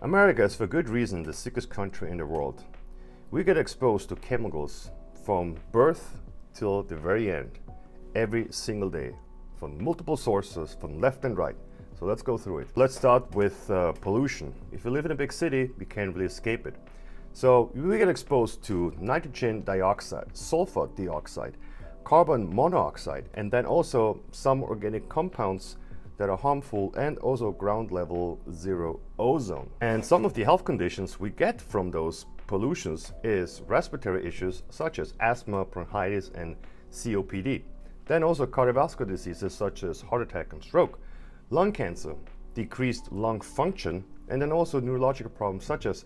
America is for good reason the sickest country in the world. We get exposed to chemicals from birth till the very end, every single day, from multiple sources, from left and right. So let's go through it. Let's start with pollution. If you live in a big city, you can't really escape it. So we get exposed to nitrogen dioxide, sulfur dioxide, carbon monoxide, and then also some organic compounds that are harmful, and also ground level zero ozone. And some of the health conditions we get from those pollutions is respiratory issues such as asthma, bronchitis, and COPD. Then also cardiovascular diseases such as heart attack and stroke, lung cancer, decreased lung function, and then also neurological problems such as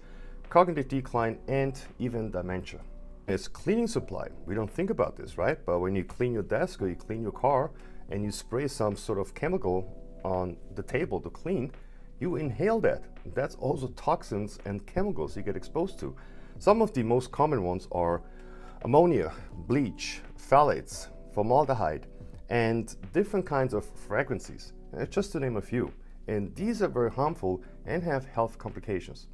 cognitive decline and even dementia. It's cleaning supply. We don't think about this, right? But when you clean your desk or you clean your car and you spray some sort of chemical on the table to clean, you inhale that. That's also toxins and chemicals you get exposed to. Some of the most common ones are ammonia, bleach, phthalates, formaldehyde, and different kinds of fragrances, just to name a few. And these are very harmful and have health complications.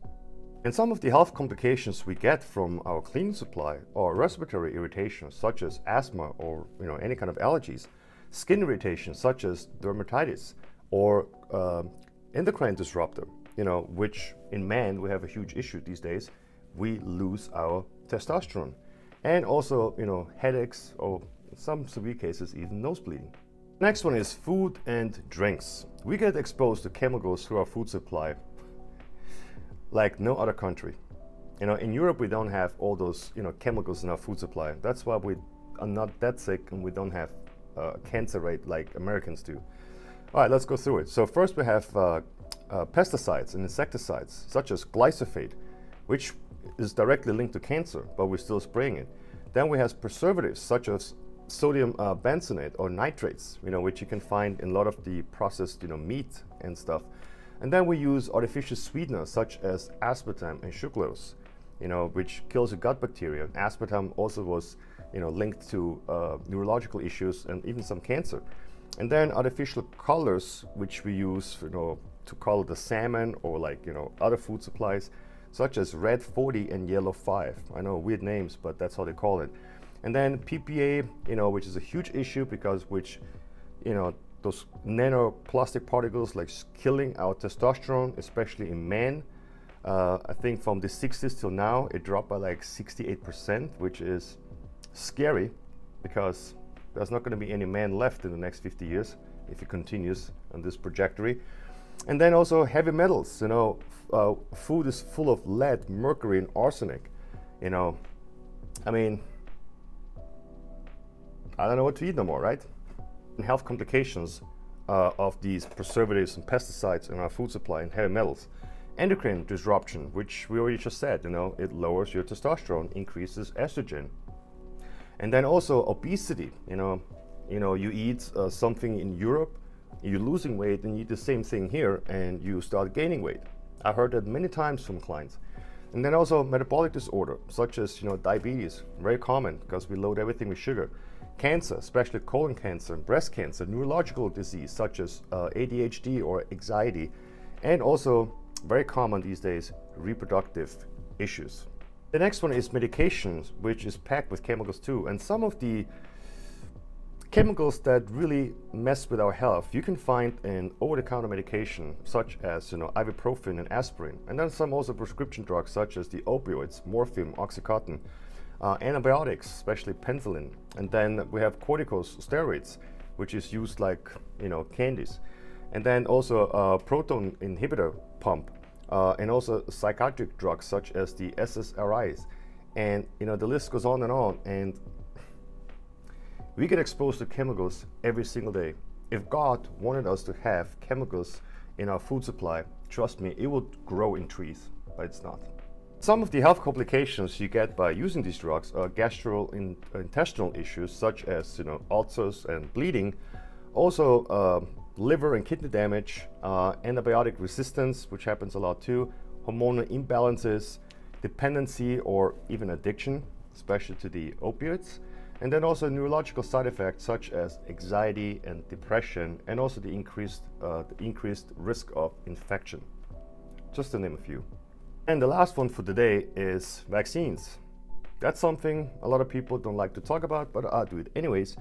And some of the health complications we get from our cleaning supply are respiratory irritations such as asthma or any kind of allergies, skin irritation such as dermatitis, or endocrine disruptor, which in men we have a huge issue these days. We lose our testosterone, and also headaches, or in some severe cases even nose bleeding. Next one is food and drinks. We get exposed to chemicals through our food supply like no other country. In Europe we don't have all those chemicals in our food supply. That's why we are not that sick and we don't have cancer rate like Americans do. All right, let's go through it. So first we have pesticides and insecticides such as glyphosate, which is directly linked to cancer, but we're still spraying it. Then we have preservatives such as sodium benzoate or nitrates, which you can find in a lot of the processed meat and stuff. And then we use artificial sweeteners such as aspartame and sucralose, which kills the gut bacteria. Aspartame also was linked to neurological issues and even some cancer. And then artificial colors, which we use to color the salmon or other food supplies, such as red 40 and yellow 5. I know, weird names, but that's how they call it. And then PPA, which is a huge issue because those nanoplastic particles killing our testosterone, especially in men. I think from the 60s till now, it dropped by 68%, which is scary because there's not going to be any man left in the next 50 years if it continues on this trajectory. And then also heavy metals. Food is full of lead, mercury, and arsenic. I mean, I don't know what to eat no more, right? And health complications of these preservatives and pesticides in our food supply and heavy metals. Endocrine disruption, which we already just said, it lowers your testosterone, increases estrogen. And then also obesity, you eat something in Europe, you're losing weight, and you eat the same thing here and you start gaining weight. I heard that many times from clients. And then also metabolic disorder, such as diabetes, very common because we load everything with sugar. Cancer, especially colon cancer, breast cancer, neurological disease such as ADHD or anxiety, and also very common these days, reproductive issues. The next one is medications, which is packed with chemicals too. And some of the chemicals that really mess with our health, you can find in over-the-counter medication, such as ibuprofen and aspirin. And then some also prescription drugs, such as the opioids, morphine, oxycontin, antibiotics, especially penicillin. And then we have corticosteroids, which is used like candies. And then also a proton inhibitor pump. And also psychiatric drugs such as the SSRIs, and the list goes on. And we get exposed to chemicals every single day. If God wanted us to have chemicals in our food supply, trust me, it would grow in trees, but it's not. Some of the health complications you get by using these drugs are gastrointestinal issues such as ulcers and bleeding, also liver and kidney damage, antibiotic resistance, which happens a lot too, hormonal imbalances, dependency or even addiction, especially to the opioids, and then also neurological side effects such as anxiety and depression, and also the increased risk of infection. just to name a few. And the last one for today is vaccines. That's something a lot of people don't like to talk about, but I'll do it anyways.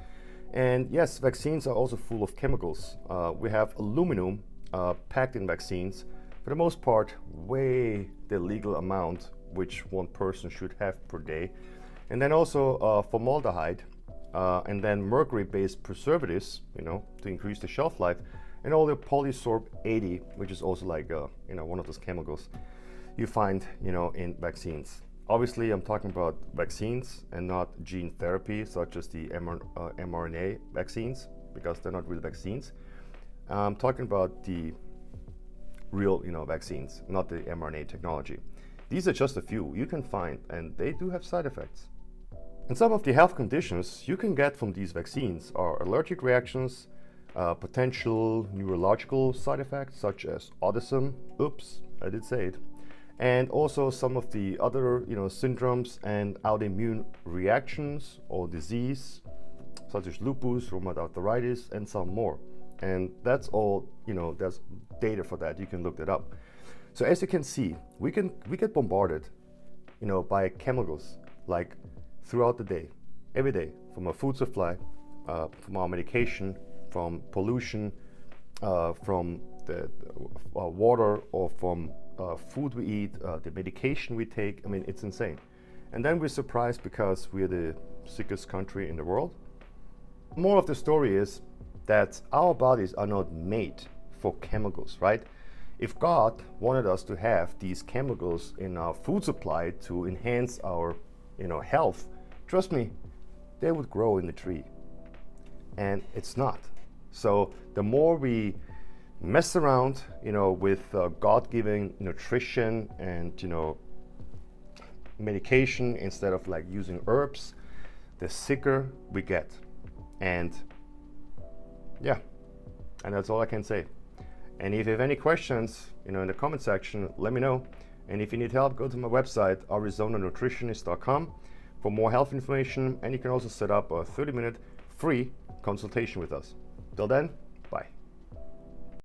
And yes, vaccines are also full of chemicals. We have aluminum packed in vaccines, for the most part, way the legal amount which one person should have per day. And then also formaldehyde, and then mercury-based preservatives, to increase the shelf life, and all the polysorb 80, which is also like one of those chemicals you find in vaccines. Obviously, I'm talking about vaccines and not gene therapy, such as the mRNA vaccines, because they're not real vaccines. I'm talking about the real, vaccines, not the mRNA technology. These are just a few you can find, and they do have side effects. And some of the health conditions you can get from these vaccines are allergic reactions, potential neurological side effects such as autism. Oops, I did say it. And also some of the other, syndromes and autoimmune reactions or disease, such as lupus, rheumatoid arthritis, and some more. And that's all, there's data for that. You can look that up. So as you can see, we get bombarded, by chemicals like throughout the day, every day, from our food supply, from our medication, from pollution, from the water, or from food we eat, the medication we take. I mean, it's insane. And then we're surprised because we're the sickest country in the world. More of the story is that our bodies are not made for chemicals, right? If God wanted us to have these chemicals in our food supply to enhance our, health, trust me, they would grow in the tree. And it's not. So the more we mess around, with God-given nutrition and, medication instead of like using herbs, the sicker we get. And yeah, and that's all I can say. And if you have any questions, in the comment section, let me know. And if you need help, go to my website, arizonanutritionist.com, for more health information. And you can also set up a 30-minute free consultation with us. Till then, bye.